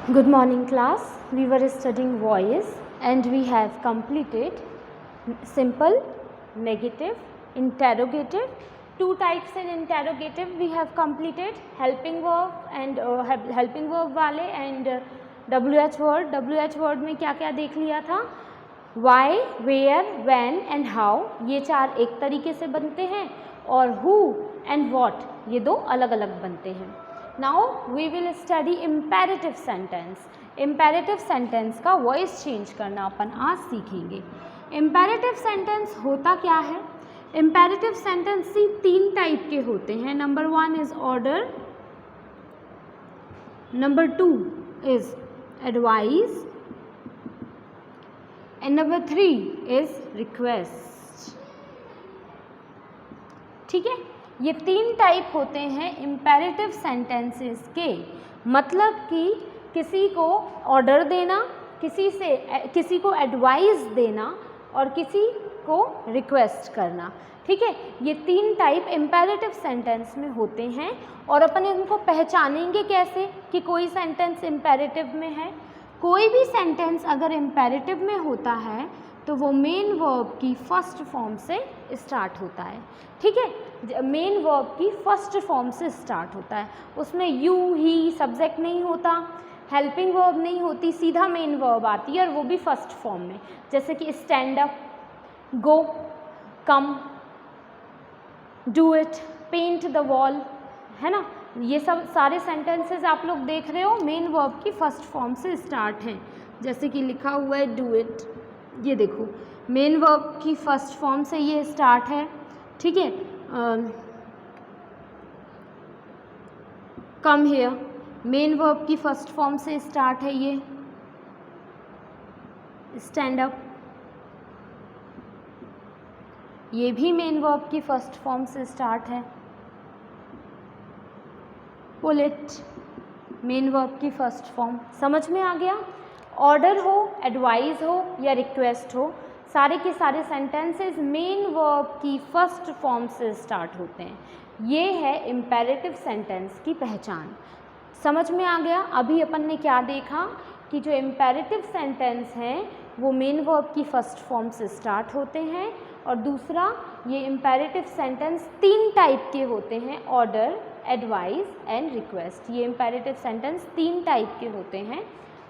Good morning class. We were studying voice and we have completed simple, negative, interrogative. Two types in interrogative we have completed, helping verb and helping verb वाले and WH word. WH word में क्या क्या देख लिया था? Why, where, when and how, ये चार एक तरीके से बनते हैं और who and what ये दो अलग अलग बनते हैं. Now we will study imperative sentence. Imperative sentence का voice change करना अपन आज सीखेंगे. Imperative sentence होता क्या है? Imperative sentence ही तीन टाइप के होते हैं. Number 1 is order, number 2 is advice and number 3 is request. ठीक है, ये तीन टाइप होते हैं इम्पेरेटिव सेंटेंसेस के. मतलब कि किसी को ऑर्डर देना, किसी को एडवाइस देना और किसी को रिक्वेस्ट करना. ठीक है, ये तीन टाइप इम्पेरेटिव सेंटेंस में होते हैं और अपन इनको पहचानेंगे कैसे कि कोई सेंटेंस इम्पेरेटिव में है. कोई भी सेंटेंस अगर इम्पेरेटिव में होता है तो वो मेन वर्ब की फर्स्ट फॉर्म से स्टार्ट होता है. ठीक है, मेन वर्ब की फर्स्ट फॉर्म से स्टार्ट होता है. उसमें यू, ही सब्जेक्ट नहीं होता, हेल्पिंग वर्ब नहीं होती, सीधा मेन वर्ब आती है और वो भी फर्स्ट फॉर्म में. जैसे कि stand up, go, come, do it, paint the wall, है ना. ये सब सारे सेंटेंसेस आप लोग देख रहे हो मेन वर्ब की फर्स्ट फॉर्म से स्टार्ट हैं. जैसे कि लिखा हुआ है डू इट, ये देखो मेन वर्ब की फर्स्ट फॉर्म से ये स्टार्ट है. ठीक है, कम हियर मेन वर्ब की फर्स्ट फॉर्म से स्टार्ट है. ये स्टैंड अप ये भी मेन वर्ब की फर्स्ट फॉर्म से स्टार्ट है. पुल इट मेन वर्ब की फर्स्ट फॉर्म. समझ में आ गया. ऑर्डर हो, एडवाइस हो या रिक्वेस्ट हो, सारे के सारे सेंटेंसेस मेन वर्ब की फर्स्ट फॉर्म से स्टार्ट होते हैं. ये है इम्पेरेटिव सेंटेंस की पहचान. समझ में आ गया. अभी अपन ने क्या देखा कि जो इम्पेरेटिव सेंटेंस हैं वो मेन वर्ब की फर्स्ट फॉर्म से स्टार्ट होते हैं और दूसरा ये इम्पेरेटिव सेंटेंस तीन टाइप के होते हैं, ऑर्डर, एडवाइस एंड रिक्वेस्ट. ये इम्पेरेटिव सेंटेंस तीन टाइप के होते हैं,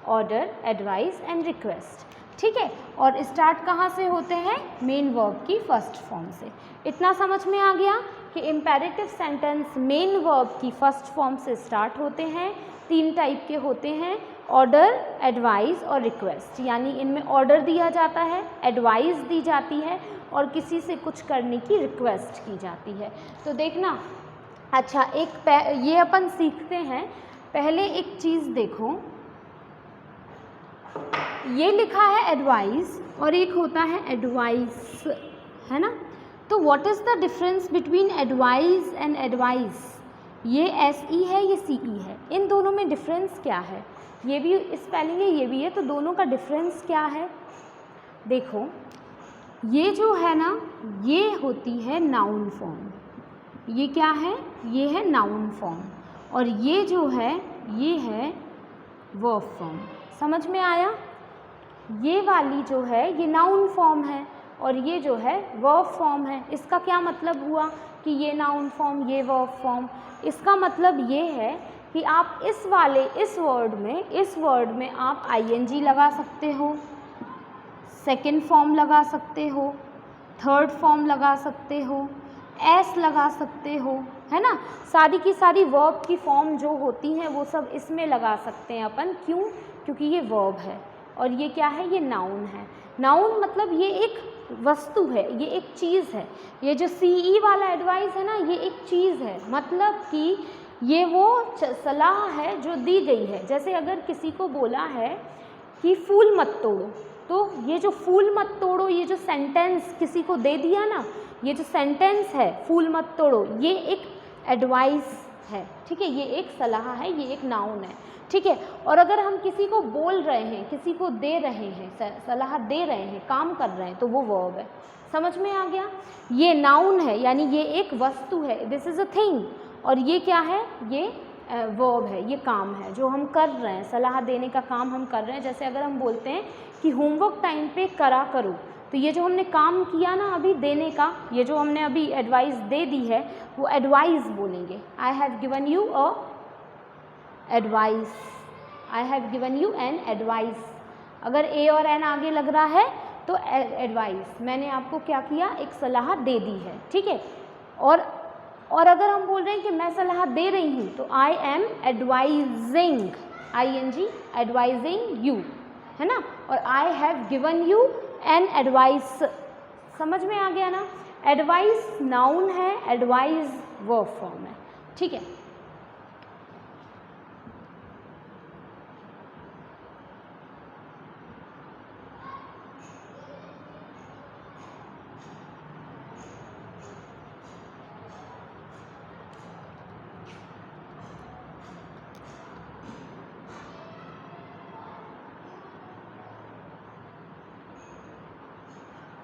ऑर्डर, एडवाइस एंड रिक्वेस्ट. ठीक है, और स्टार्ट कहाँ से होते हैं? मेन वर्ब की फर्स्ट फॉर्म से. इतना समझ में आ गया कि इम्पेरेटिव सेंटेंस मेन वर्ब की फर्स्ट फॉर्म से स्टार्ट होते हैं, तीन टाइप के होते हैं, ऑर्डर, एडवाइस और रिक्वेस्ट. यानी इनमें ऑर्डर दिया जाता है, एडवाइस दी जाती है और किसी से कुछ करने की रिक्वेस्ट की जाती है. तो देखना. अच्छा, ये अपन सीखते हैं. पहले एक चीज़ देखो, ये लिखा है एडवाइस और एक होता है एडवाइस, है ना. तो what is the difference between advice and advice? ये SE है, ये CE है. इन दोनों में डिफरेंस क्या है? ये भी स्पेलिंग है, ये भी है, तो दोनों का डिफरेंस क्या है? देखो, ये जो है ना, ये होती है नाउन फॉर्म. ये क्या है? ये है नाउन फॉर्म. और ये जो है ये है वर्ब फॉर्म. समझ में आया. ये वाली जो है ये नाउन फॉर्म है और ये जो है वर्ब फॉर्म है. इसका क्या मतलब हुआ कि ये नाउन फॉर्म, ये वर्ब फॉर्म? इसका मतलब ये है कि आप इस वर्ड में आप ING लगा सकते हो, सेकेंड फॉर्म लगा सकते हो, थर्ड फॉर्म लगा सकते हो, S लगा सकते हो, है ना. सारी की सारी वर्ब की फॉर्म जो होती हैं वो सब इसमें लगा सकते हैं अपन. क्यों? क्योंकि ये वर्ब है और ये क्या है? ये नाउन है. नाउन मतलब ये एक वस्तु है, ये एक चीज़ है. ये जो CE वाला एडवाइस है ना, ये एक चीज़ है. मतलब कि ये वो सलाह है जो दी गई है. जैसे अगर किसी को बोला है कि फूल मत तोड़ो, तो ये जो फूल मत तोड़ो, ये जो सेंटेंस किसी को दे दिया ना, ये जो सेंटेंस है फूल मत तोड़ो, ये एक एडवाइस है. ठीक है, ये एक सलाह है, ये एक नाउन है. ठीक है, और अगर हम किसी को बोल रहे हैं, किसी को दे रहे हैं, सलाह दे रहे हैं, काम कर रहे हैं, तो वो वर्ब है. समझ में आ गया. ये नाउन है, यानी ये एक वस्तु है, दिस इज़ अ थिंग. और ये क्या है? ये वर्ब है, ये काम है जो हम कर रहे हैं, सलाह देने का काम हम कर रहे हैं। जैसे अगर हम बोलते हैं कि होमवर्क टाइम पे करा करो, तो ये जो हमने काम किया ना अभी देने का, ये जो हमने अभी एडवाइस दे दी है वो एडवाइस बोलेंगे। I have given you a advice, I have given you an advice. अगर ए और एन आगे लग रहा है तो एडवाइस, मैंने आपको क्या किया, एक सलाह दे दी है, ठीक है। और अगर हम बोल रहे हैं कि मैं सलाह दे रही हूँ तो I am advising, ING, advising you, है ना। और I have given you an advice, समझ में आ गया ना। एडवाइस नाउन है, एडवाइस वर्ब फॉर्म है, ठीक है।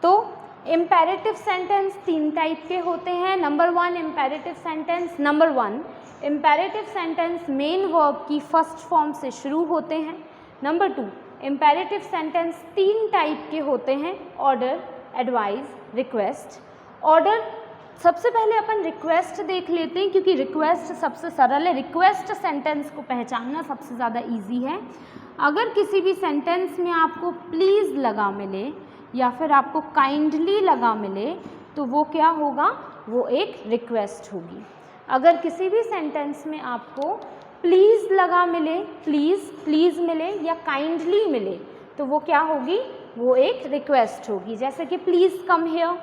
तो इम्पेरेटिव सेंटेंस 3 टाइप के होते हैं। Number 1 imperative sentence, number 1 imperative sentence main verb की फर्स्ट फॉर्म से शुरू होते हैं। नंबर 2 इम्पेरेटिव सेंटेंस 3 टाइप के होते हैं, ऑर्डर, एडवाइस, रिक्वेस्ट। ऑर्डर, सबसे पहले अपन रिक्वेस्ट देख लेते हैं क्योंकि रिक्वेस्ट सबसे सरल है। रिक्वेस्ट सेंटेंस को पहचानना सबसे ज़्यादा ईजी है। अगर किसी भी सेंटेंस में आपको प्लीज़ लगा मिले या फिर आपको काइंडली लगा मिले तो वो क्या होगा, वो एक रिक्वेस्ट होगी। अगर किसी भी सेंटेंस में आपको प्लीज़ लगा मिले, प्लीज़ मिले या काइंडली मिले तो वो क्या होगी, वो एक रिक्वेस्ट होगी। जैसे कि please come here,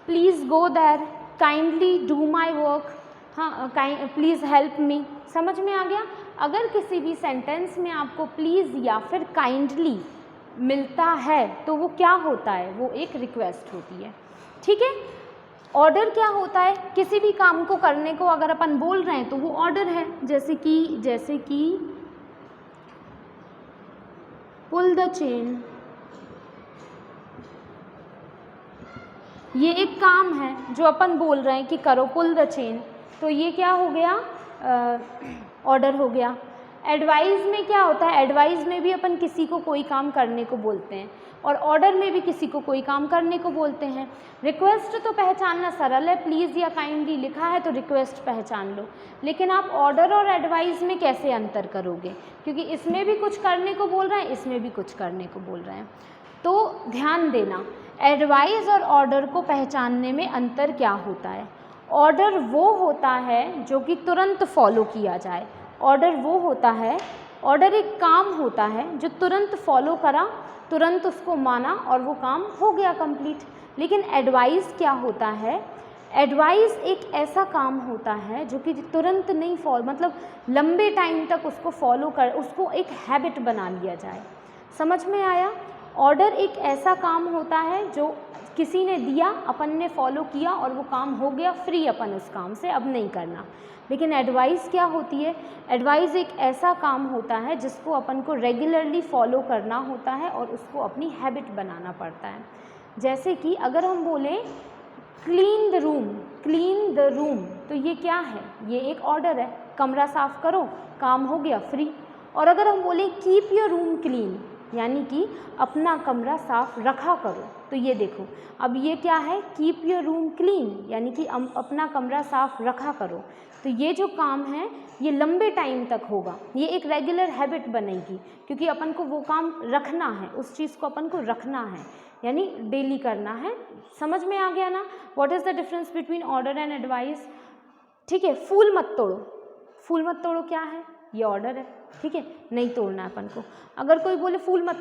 please go there, kindly do my work, हाँ प्लीज़ हेल्प मी, समझ में आ गया। अगर किसी भी सेंटेंस में आपको प्लीज़ या फिर काइंडली मिलता है तो वो क्या होता है, वो एक रिक्वेस्ट होती है, ठीक है। ऑर्डर क्या होता है, किसी भी काम को करने को अगर अपन बोल रहे हैं तो वो ऑर्डर है। जैसे कि पुल द चेन, ये एक काम है जो अपन बोल रहे हैं कि करो, पुल द चेन, तो ये क्या हो गया, ऑर्डर हो गया। एडवाइस में क्या होता है, एडवाइस में भी अपन किसी को कोई काम करने को बोलते हैं और ऑर्डर में भी किसी को कोई काम करने को बोलते हैं। रिक्वेस्ट तो पहचानना सरल है, प्लीज़ या काइंडली लिखा है तो रिक्वेस्ट पहचान लो, लेकिन आप ऑर्डर और एडवाइस में कैसे अंतर करोगे, क्योंकि इसमें भी कुछ करने को बोल रहे हैं, इसमें भी कुछ करने को बोल रहे हैं। तो ध्यान देना, एडवाइस और ऑर्डर को पहचानने में अंतर क्या होता है। ऑर्डर वो होता है जो कि तुरंत फॉलो किया जाए, ऑर्डर वो होता है, ऑर्डर एक काम होता है जो तुरंत फॉलो करा, तुरंत उसको माना और वो काम हो गया कंप्लीट। लेकिन एडवाइस क्या होता है, एडवाइस एक ऐसा काम होता है जो कि तुरंत नहीं मतलब लंबे टाइम तक उसको फॉलो कर, उसको एक हैबिट बना लिया जाए, समझ में आया। ऑर्डर एक ऐसा काम होता है जो किसी ने दिया, अपन ने फॉलो किया और वो काम हो गया, फ्री अपन उस काम से, अब नहीं करना। लेकिन एडवाइस क्या होती है, एडवाइस एक ऐसा काम होता है जिसको अपन को रेगुलरली फॉलो करना होता है और उसको अपनी हैबिट बनाना पड़ता है। जैसे कि अगर हम बोलें क्लीन द रूम, तो ये क्या है, ये एक ऑर्डर है, कमरा साफ़ करो, काम हो गया, फ्री। और अगर हम बोलें कीप योर रूम क्लीन, यानी कि अपना कमरा साफ़ रखा करो, तो ये देखो अब ये क्या है, कीप योर रूम क्लीन, यानी कि अपना कमरा साफ़ रखा करो। तो ये जो काम है ये लंबे टाइम तक होगा, ये एक रेगुलर हैबिट बनेगी, क्योंकि अपन को वो काम रखना है, उस चीज़ को अपन को रखना है, यानी डेली करना है। समझ में आ गया ना, what is the difference between order and advice, ठीक है। फूल मत तोड़ो क्या है, ये ऑर्डर है, ठीक है, नहीं तोड़ना है अपन को। अगर कोई बोले फूल मत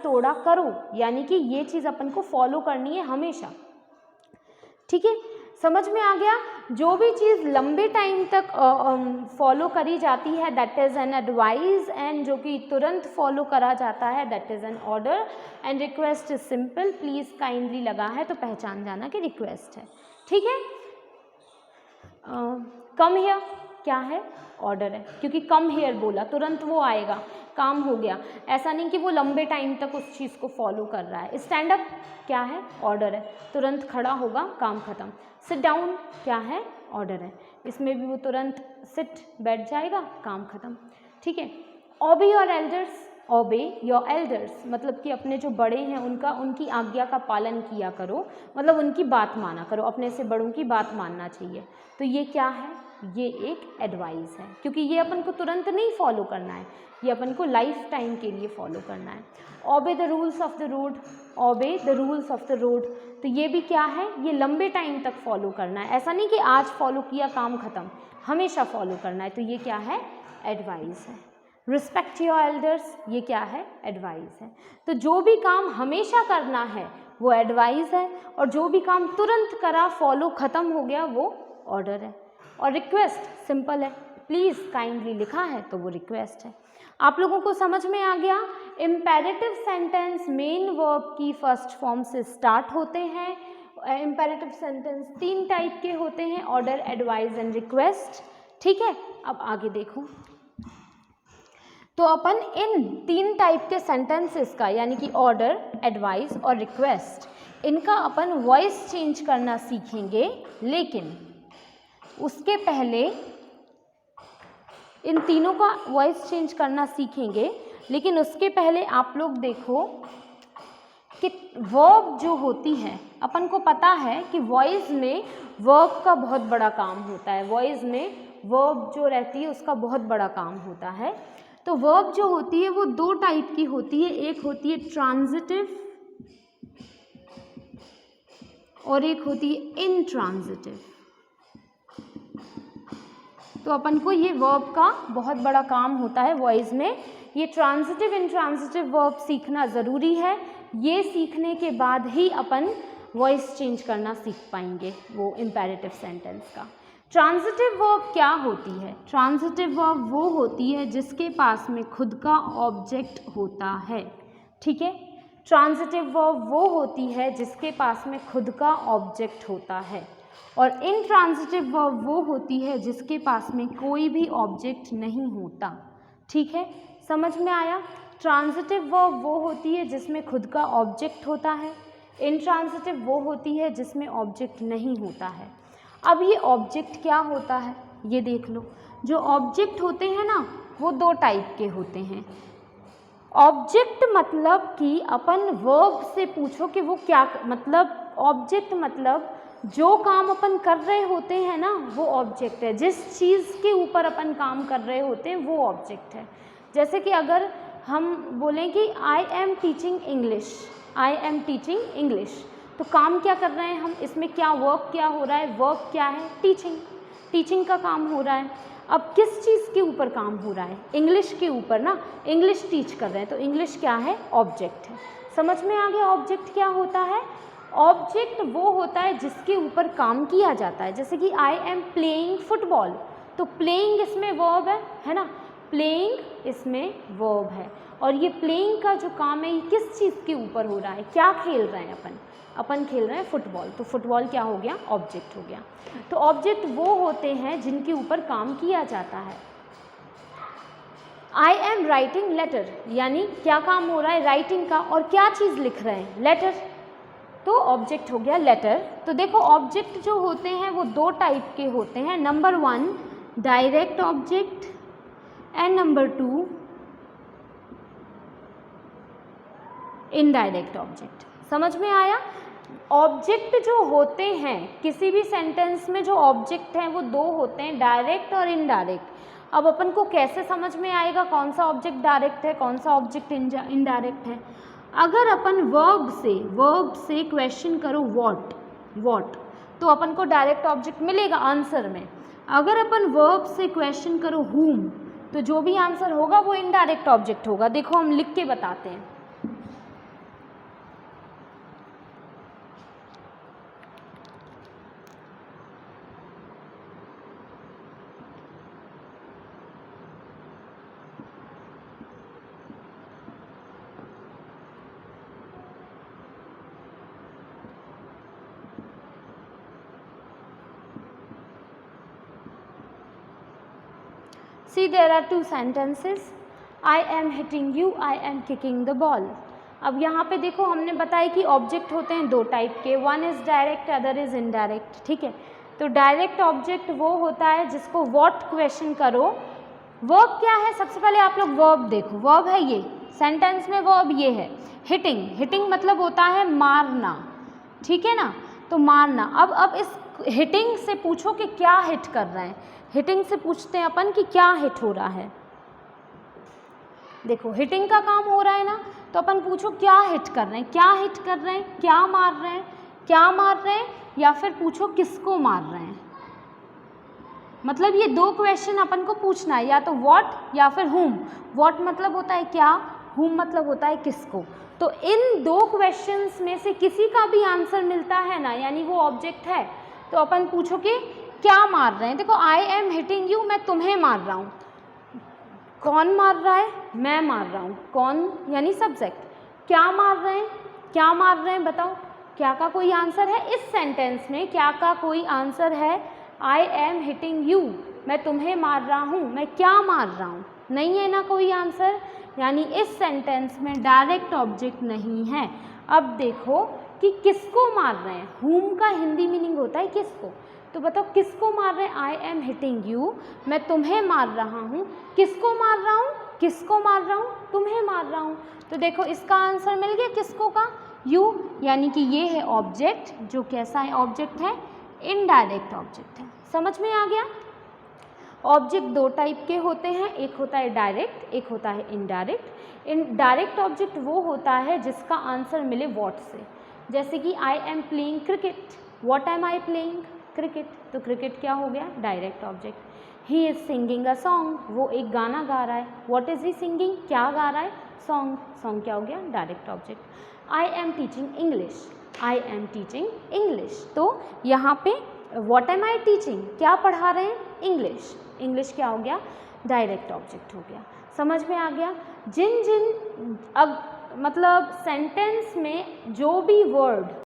तोड़ा करो, यानी कि ये चीज़ अपन को फॉलो करनी है हमेशा, ठीक है, समझ में आ गया। जो भी चीज़ लंबे टाइम तक फॉलो करी जाती है that is an advice, and जो कि तुरंत फॉलो करा जाता है that is an order. And request is simple, please kindly लगा है तो पहचान जाना कि रिक्वेस्ट है, ठीक है। कम हियर क्या है, ऑर्डर है, क्योंकि कम हेयर बोला तुरंत वो आएगा, काम हो गया, ऐसा नहीं कि वो लंबे टाइम तक उस चीज़ को फॉलो कर रहा है। स्टैंड अप क्या है, ऑर्डर है, तुरंत खड़ा होगा, काम खत्म। सिट डाउन क्या है, ऑर्डर है, इसमें भी वो तुरंत सिट बैठ जाएगा, काम खत्म, ठीक है। ओबे योर एल्डर्स, ओबे योर एल्डर्स मतलब कि अपने जो बड़े हैं उनकी आज्ञा का पालन किया करो, मतलब उनकी बात माना करो, अपने से बड़ों की बात मानना चाहिए। तो ये क्या है, ये एक एडवाइस है, क्योंकि ये अपन को तुरंत नहीं फॉलो करना है, ये अपन को लाइफ टाइम के लिए फॉलो करना है। Obey the rules of the road, obey the rules of the road, तो ये भी क्या है, ये लंबे टाइम तक फॉलो करना है, ऐसा नहीं कि आज फॉलो किया काम खत्म, हमेशा फॉलो करना है, तो ये क्या है, एडवाइस है। रिस्पेक्ट योर एल्डर्स, ये क्या है, एडवाइस है। तो जो भी काम हमेशा करना है वो एडवाइस है, और जो भी काम तुरंत करा फॉलो खत्म हो गया वो ऑर्डर है। और रिक्वेस्ट सिंपल है, प्लीज़ काइंडली लिखा है तो वो रिक्वेस्ट है। आप लोगों को समझ में आ गया। इम्पेरेटिव सेंटेंस मेन वर्ब की फर्स्ट फॉर्म से स्टार्ट होते हैं। इम्पेरेटिव सेंटेंस 3 टाइप के होते हैं, ऑर्डर, एडवाइस एंड रिक्वेस्ट, ठीक है। अब आगे देखो, तो अपन इन 3 टाइप के सेंटेंसेस का यानी कि ऑर्डर, एडवाइस और रिक्वेस्ट, इनका अपन वॉइस चेंज करना सीखेंगे, लेकिन उसके पहले इन तीनों का वॉइस चेंज करना सीखेंगे, लेकिन उसके पहले आप लोग देखो कि वर्ब जो होती है, अपन को पता है कि वॉइस में वर्ब का बहुत बड़ा काम होता है, वॉइस में वर्ब जो रहती है उसका बहुत बड़ा काम होता है। तो वर्ब जो होती है वो 2 टाइप की होती है, एक होती है ट्रांजिटिव और एक होती है इनट्रांजिटिव। तो अपन को ये वर्ब का बहुत बड़ा काम होता है वॉइस में, ये ट्रांजिटिव इनट्रांजिटिव वर्ब सीखना ज़रूरी है। ये सीखने के बाद ही अपन वॉइस चेंज करना सीख पाएंगे वो इम्पेरेटिव सेंटेंस का। ट्रांजिटिव वर्ब क्या होती है, ट्रांजिटिव वर्ब वो होती है जिसके पास में खुद का ऑब्जेक्ट होता है, ठीक है। ट्रांजिटिव वर्ब वो होती है जिसके पास में खुद का ऑब्जेक्ट होता है, और इनट्रांजिटिव वर्ब वो होती है जिसके पास में कोई भी ऑब्जेक्ट नहीं होता, ठीक है। समझ में आया। ट्रांजिटिव वर्ब वो होती है जिसमें खुद का ऑब्जेक्ट होता है, इनट्रांजिटिव वो होती है जिसमें ऑब्जेक्ट नहीं होता है। अब ये ऑब्जेक्ट क्या होता है ये देख लो। जो ऑब्जेक्ट होते हैं ना वो 2 टाइप के होते हैं। ऑब्जेक्ट मतलब कि अपन वर्ब से पूछो कि वो क्या, मतलब ऑब्जेक्ट मतलब जो काम अपन कर रहे होते हैं ना वो ऑब्जेक्ट है, जिस चीज़ के ऊपर अपन काम कर रहे होते हैं वो ऑब्जेक्ट है। जैसे कि अगर हम बोलें कि I am teaching English, I am teaching English, तो काम क्या कर रहे हैं हम, इसमें क्या वर्क क्या हो रहा है, वर्क क्या है, टीचिंग, टीचिंग का काम हो रहा है। अब किस चीज़ के ऊपर काम हो रहा है, इंग्लिश के ऊपर ना, इंग्लिश टीच कर रहे हैं, तो इंग्लिश क्या है, ऑब्जेक्ट है। समझ में आ गया ऑब्जेक्ट क्या होता है। ऑब्जेक्ट वो होता है जिसके ऊपर काम किया जाता है। जैसे कि आई एम प्लेइंग फुटबॉल, तो प्लेइंग इसमें वर्ब है ना, प्लेइंग इसमें वर्ब है, और ये प्लेइंग का जो काम है ये किस चीज़ के ऊपर हो रहा है, क्या खेल रहे हैं अपन खेल रहे हैं फुटबॉल, तो फुटबॉल क्या हो गया, ऑब्जेक्ट हो गया। तो ऑब्जेक्ट वो होते हैं जिनके ऊपर काम किया जाता है। आई एम राइटिंग लेटर, यानी क्या काम हो रहा है, राइटिंग का, और क्या चीज़ लिख रहे हैं, लेटर, तो ऑब्जेक्ट हो गया लेटर। तो देखो ऑब्जेक्ट जो होते हैं वो 2 टाइप के होते हैं। Number 1 direct object and number 2 indirect object. समझ में आया। ऑब्जेक्ट जो होते हैं किसी भी सेंटेंस में, जो ऑब्जेक्ट हैं वो 2 होते हैं, डायरेक्ट और इनडायरेक्ट। अब अपन को कैसे समझ में आएगा कौन सा ऑब्जेक्ट डायरेक्ट है कौन सा ऑब्जेक्ट इनडायरेक्ट है। अगर अपन वर्ब से क्वेश्चन करो व्हाट, तो अपन को डायरेक्ट ऑब्जेक्ट मिलेगा आंसर में। अगर अपन वर्ब से क्वेश्चन करो whom, तो जो भी आंसर होगा वो इनडायरेक्ट ऑब्जेक्ट होगा। देखो हम लिख के बताते हैं। See, there are 2 sentences. I am hitting you, I am kicking the ball. अब यहाँ पे देखो हमने बताया कि ऑब्जेक्ट होते हैं 2 टाइप के, 1 is direct, other is indirect, ठीक है। तो डायरेक्ट ऑब्जेक्ट वो होता है जिसको व्हाट क्वेश्चन करो। वर्ब क्या है, सबसे पहले आप लोग वर्ब देखो, वर्ब है ये, सेंटेंस में वर्ब ये है हिटिंग। हिटिंग मतलब होता है मारना, ठीक है ना, तो मारना। अब इस हिटिंग से पूछो कि क्या हिट कर रहे हैं, हिटिंग से पूछते हैं अपन कि क्या हिट हो रहा है। देखो हिटिंग का काम हो रहा है ना, तो अपन पूछो क्या हिट कर रहे हैं, क्या हिट कर रहे हैं, क्या मार रहे हैं, क्या मार रहे हैं, या फिर पूछो किसको मार रहे हैं। मतलब ये दो क्वेश्चन अपन को पूछना है, या तो व्हाट या फिर हुम। व्हाट मतलब होता है क्या, हुम मतलब होता है किसको। तो इन दो क्वेश्चंस में से किसी का भी आंसर मिलता है ना, यानी वो ऑब्जेक्ट है, तो अपन पूछो कि क्या मार रहे हैं। देखो आई एम हिटिंग यू, मैं तुम्हें मार रहा हूँ। कौन मार रहा है, मैं मार रहा हूँ। कौन यानी सब्जेक्ट, क्या मार रहे हैं, क्या मार रहे हैं, बताओ क्या का कोई आंसर है इस सेंटेंस में, क्या का कोई आंसर है। आई एम हिटिंग यू, मैं तुम्हें मार रहा हूँ, मैं क्या मार रहा हूँ, नहीं है ना कोई आंसर, यानी इस सेंटेंस में डायरेक्ट ऑब्जेक्ट नहीं है। अब देखो कि किसको मार रहे हैं, हुम का हिंदी मीनिंग होता है किसको, तो बताओ किसको मार रहे हैं। आई एम हिटिंग यू, मैं तुम्हें मार रहा हूँ, किसको मार रहा हूँ, किसको मार रहा हूँ, तुम्हें मार रहा हूँ। तो देखो इसका आंसर मिल गया किसको का, यू, यानी कि ये है ऑब्जेक्ट, जो कैसा है ऑब्जेक्ट है, इनडायरेक्ट ऑब्जेक्ट है। समझ में आ गया। ऑब्जेक्ट दो टाइप के होते हैं, एक होता है डायरेक्ट, एक होता है इनडायरेक्ट। इनडायरेक्ट ऑब्जेक्ट वो होता है जिसका आंसर मिले व्हाट से, जैसे कि I am playing cricket, what am I playing, cricket, तो क्रिकेट क्या हो गया, direct object. He is singing a song, वो एक गाना गा रहा है, व्हाट इज़ ही सिंगिंग, क्या गा रहा है, सॉन्ग, सॉन्ग क्या हो गया, direct object. I am teaching English, I am teaching English, तो यहाँ पे व्हाट एम आई टीचिंग, क्या पढ़ा रहे हैं, इंग्लिश, इंग्लिश क्या हो गया, डायरेक्ट ऑब्जेक्ट हो गया। समझ में आ गया। जिन जिन अब मतलब सेंटेंस में जो भी वर्ड